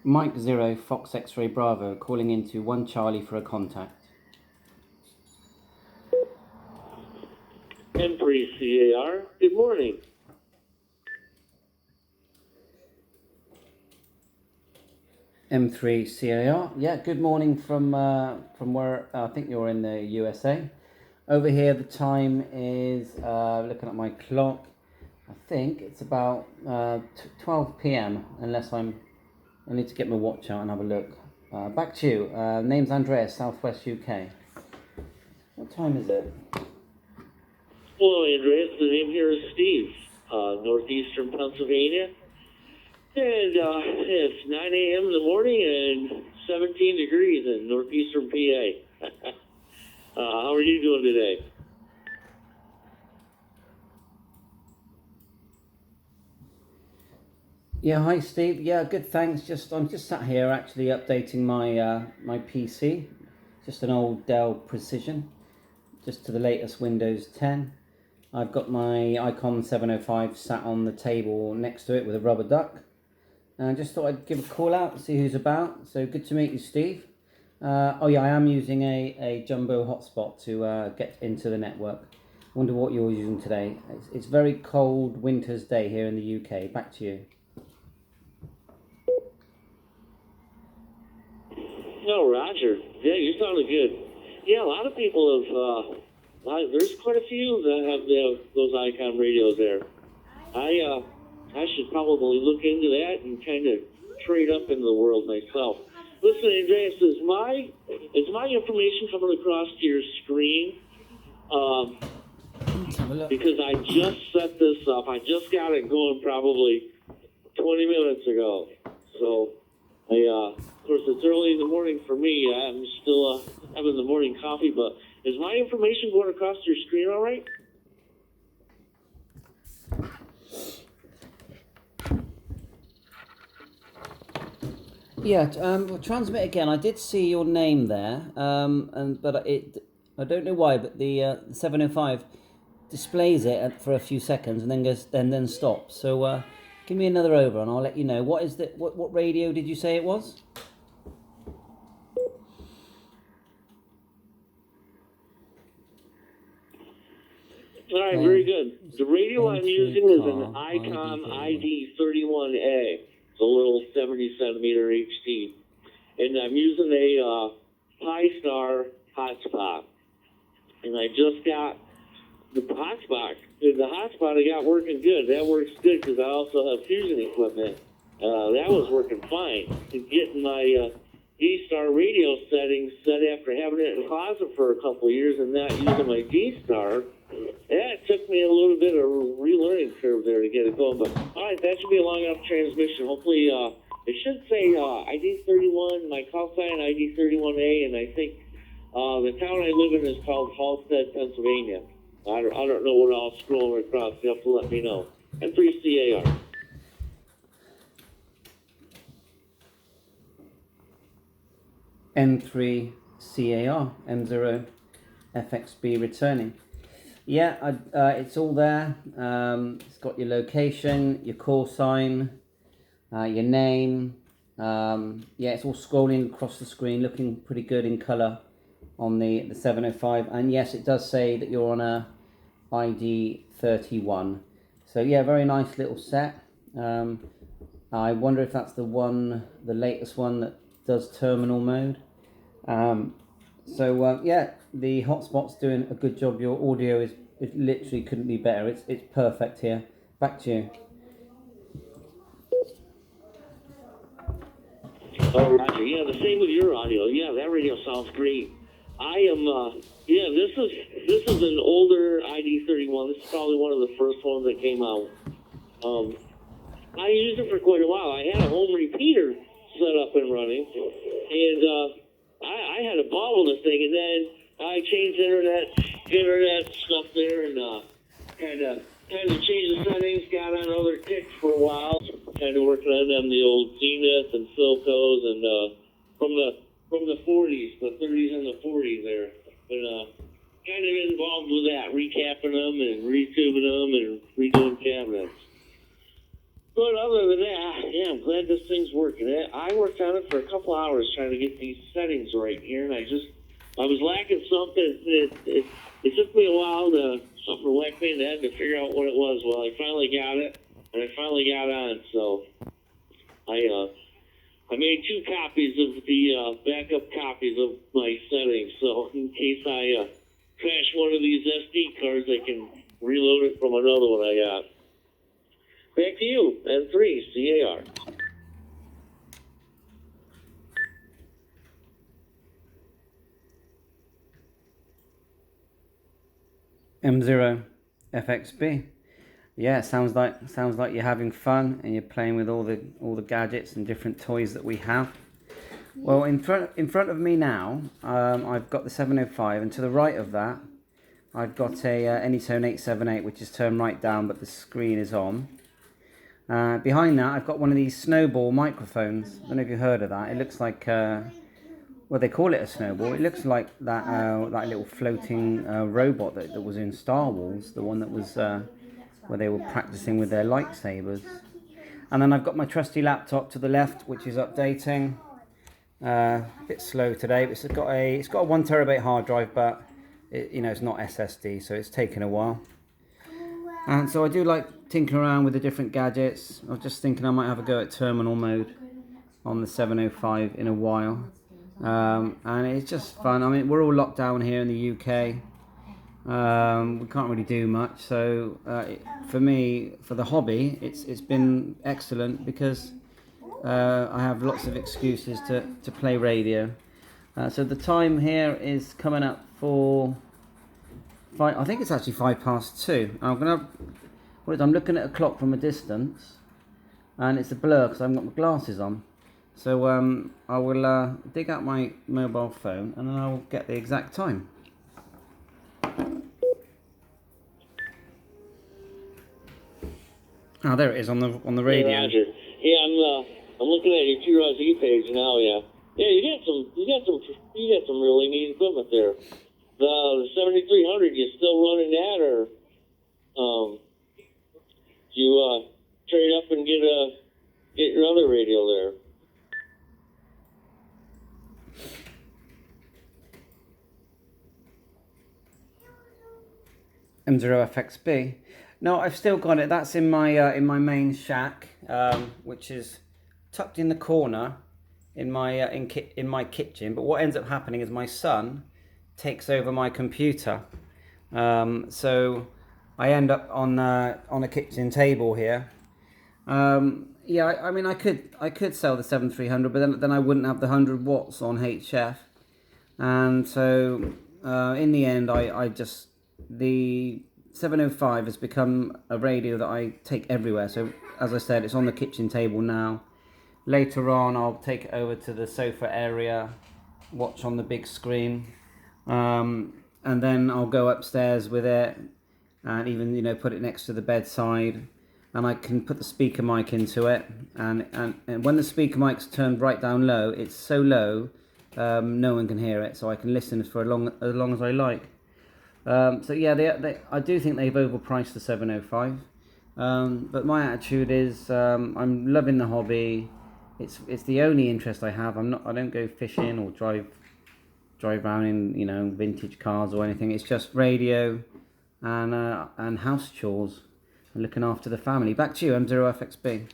Mike 0, Fox X-Ray Bravo, calling into 1 Charlie for a contact. M3CAR, good morning. M3CAR, yeah, good morning from where I think you're in the USA. Over here the time is, looking at my clock, I think it's about 12 p.m. unless I need to get my watch out and have a look. Back to you. Name's Andreas, Southwest UK. What time is it? Hello, Andreas. The name here is Steve, northeastern Pennsylvania. And it's 9 a.m. in the morning and 17 degrees in northeastern PA. How are you doing today? Yeah, hi Steve. Yeah, good. Thanks. I'm just sat here actually updating my my PC. Just an old Dell Precision, just to the latest Windows 10. I've got my Icom 705 sat on the table next to it with a rubber duck. And I just thought I'd give a call out, see who's about. So good to meet you, Steve. Oh yeah, I am using a jumbo hotspot to get into the network. Wonder what you're using today. It's very cold winter's day here in the UK. Back to you. No, Roger. Yeah, you sounded good. Yeah, a lot of people have, there's quite a few that have those Icom radios there. I should probably look into that and kind of trade up into the world myself. Listen, Andreas, is my information coming across to your screen? Because I just set this up. I just got it going probably 20 minutes ago. So, of course, it's early in the morning for me. I'm still having the morning coffee, but is my information going across your screen all right? Yeah, we'll transmit again. I did see your name there, but I don't know why, but the 705 displays it for a few seconds and then goes and then stops. So give me another over and I'll let you know. What radio did you say it was? All right, very good. The radio I'm using is an Icom ID-31A. It's a little 70 centimeter HT. And I'm using a Dstar hotspot. And I just got the hotspot. The hotspot I got working good. That works good because I also have fusion equipment. That was working fine. And getting my Dstar radio settings set after having it in the closet for a couple of years and not using my Dstar, it took me a little bit of a relearning curve there to get it going. But all right, that should be a long enough transmission. Hopefully, it should say ID31, my call sign ID31A, and I think the town I live in is called Halstead, Pennsylvania. I don't know what I'll scroll across. You have to let me know. M3CAR. M3CAR, M0 FXB returning. Yeah, it's all there. It's got your location, your call sign, your name. Yeah, it's all scrolling across the screen, looking pretty good in colour on the 705. And yes, it does say that you're on a ID 31. So yeah, very nice little set. I wonder if that's the latest one that does terminal mode. Yeah, the hotspot's doing a good job. Your audio is literally couldn't be better. It's perfect here. Back to you. Oh, Roger. Yeah, the same with your audio. Yeah, that radio sounds great. I am. Yeah, this is an older ID-31. This is probably one of the first ones that came out. I used it for quite a while. I had a home repeater set up and running, and I had a ball with this thing, and then I changed internet stuff there, and kind of changed the settings, got on other kicks for a while, kind of working on them, the old Zenith and Silcos, and from the 40s, the 30s and the 40s there. But kind of involved with that, recapping them and retubing them and redoing cabinets. But other than that, yeah, I'm glad this thing's working. I worked on it for a couple hours trying to get these settings right here, and I was lacking something. It took me a while something whacked me in the head to figure out what it was. Well, I finally got it, and I finally got on. So I made 2 copies of the backup copies of my settings. So in case I crash one of these SD cards, I can reload it from another one I got. Back to you, N3 CAR. M0 FXB. Yeah, sounds like you're having fun and you're playing with all the gadgets and different toys that we have. Well, in front of me now, I've got the 705, and to the right of that, I've got a Anytone 878, which is turned right down, but the screen is on. Behind that, I've got one of these snowball microphones. I don't know if you've heard of that. It looks like, well, they call it a snowball. It looks like that little floating robot that was in Star Wars, the one that was where they were practicing with their lightsabers. And then I've got my trusty laptop to the left, which is updating. A bit slow today, but it's got a 1 terabyte hard drive, but it's not SSD, so it's taken a while. And so I do like tinkering around with the different gadgets. I was just thinking I might have a go at terminal mode on the 705 in a while. And it's just fun. I mean, we're all locked down here in the UK. We can't really do much. So for me, for the hobby, it's been excellent because I have lots of excuses to play radio. So the time here is coming up for I think it's actually 2:05. I'm looking at a clock from a distance, and it's a blur because I've got my glasses on. So I will dig out my mobile phone and then I'll get the exact time. Oh, there it is on the radio. Hey, Roger. Yeah, I'm looking at your T-Roz page now. Yeah, you got some really neat equipment there. The 7300, you still running that, or you trade up and get your other radio there? M0 FXB. No, I've still got it. That's in my main shack, which is tucked in the corner in my kitchen. But what ends up happening is my son takes over my computer, so I end up on a kitchen table here. Yeah, I mean I could sell the 7300, but then I wouldn't have the 100 watts on HF, and so in the end the 705 has become a radio that I take everywhere. So as I said, it's on the kitchen table now. Later on I'll take it over to the sofa area, watch on the big screen. And then I'll go upstairs with it and even put it next to the bedside, and I can put the speaker mic into it, and when the speaker mic's turned right down low, it's so low no one can hear it, so I can listen for as long as I like. So yeah, I do think they've overpriced the 705, but my attitude is I'm loving the hobby. It's the only interest I have. I don't go fishing or drive around in vintage cars or anything. It's just radio and house chores and looking after the family. Back to you, M0 FXB.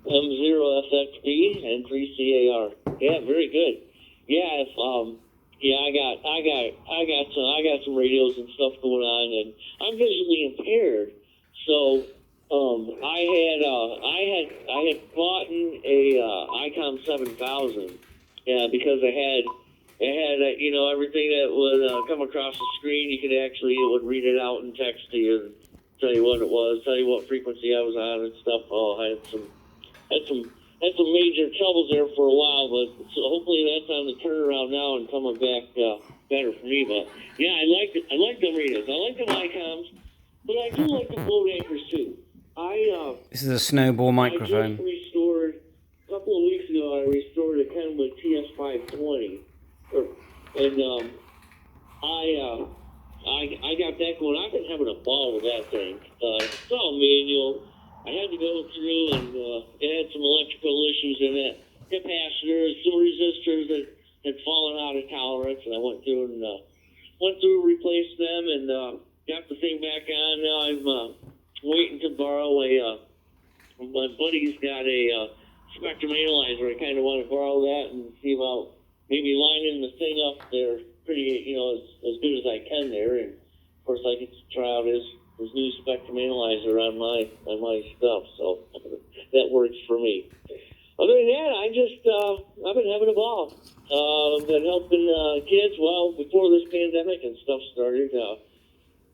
M0 FXB and 3CAR. Yeah, very good. Yeah, I got some radios and stuff going on, and I'm visually impaired, so I had bought a Icom 7000, because it had everything that would come across the screen. It would read it out and text to you, and tell you what it was, tell you what frequency I was on and stuff. I had some major troubles there for a while, but so hopefully that's on the turnaround now and coming back better for me. But yeah, I like them radios. I like them Icoms, but I do like the float anchors too. This is a snowball microphone. I just restored a couple of weeks ago. I restored a Kenwood TS520, and I got that going. I've been having a ball with that thing. saw a manual. I had to go through and it had some electrical issues in it. Capacitors, some resistors that had fallen out of tolerance, and I went through and replaced them and got the thing back on. Now I'm waiting to borrow my buddy's got a spectrum analyzer. I kind of want to borrow that and see about maybe lining the thing up there pretty, as good as I can there. And of course, I get to try out his new spectrum analyzer on my stuff, so that works for me. Other than that, I've been having a ball. Been helping kids. Well, before this pandemic and stuff started,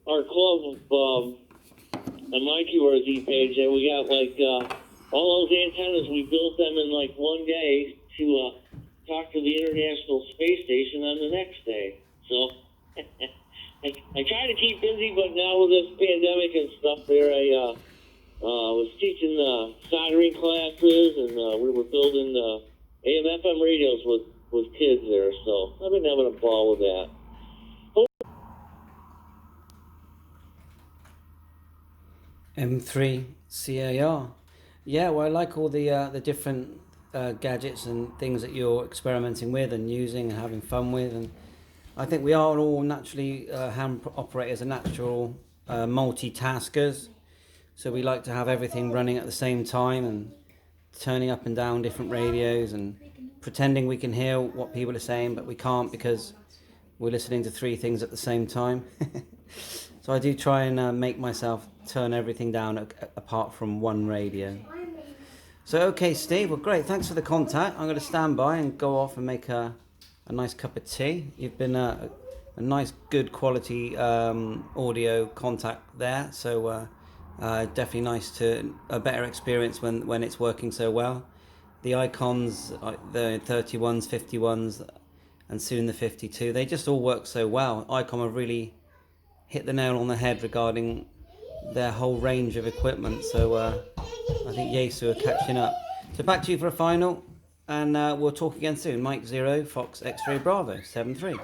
our club on my QRZ page, and we got all those antennas. We built them in one day to talk to the International Space Station on the next day. So I try to keep busy, but now with this pandemic and stuff, there I was teaching soldering classes, and we were building AM/FM radios with kids there. So I've been having a ball with that. M3 CAR. Yeah, well, I like all the different gadgets and things that you're experimenting with and using and having fun with, and I think we are all naturally ham operators and natural multitaskers, so we like to have everything running at the same time and turning up and down different radios and pretending we can hear what people are saying, but we can't because we're listening to three things at the same time. So I do try and make myself turn everything down apart from one radio. So okay, Steve, well, great, thanks for the contact. I'm going to stand by and go off and make a nice cup of tea. You've been a nice, good quality audio contact there, so definitely nice to a better experience when it's working so well. The Icoms, the 31s, 51s, and soon the 52, they just all work so well. Icom have really hit the nail on the head regarding their whole range of equipment, so I think Yaesu are catching up. So back to you for a final, and we'll talk again soon. Mike 0, Fox X-Ray Bravo 73.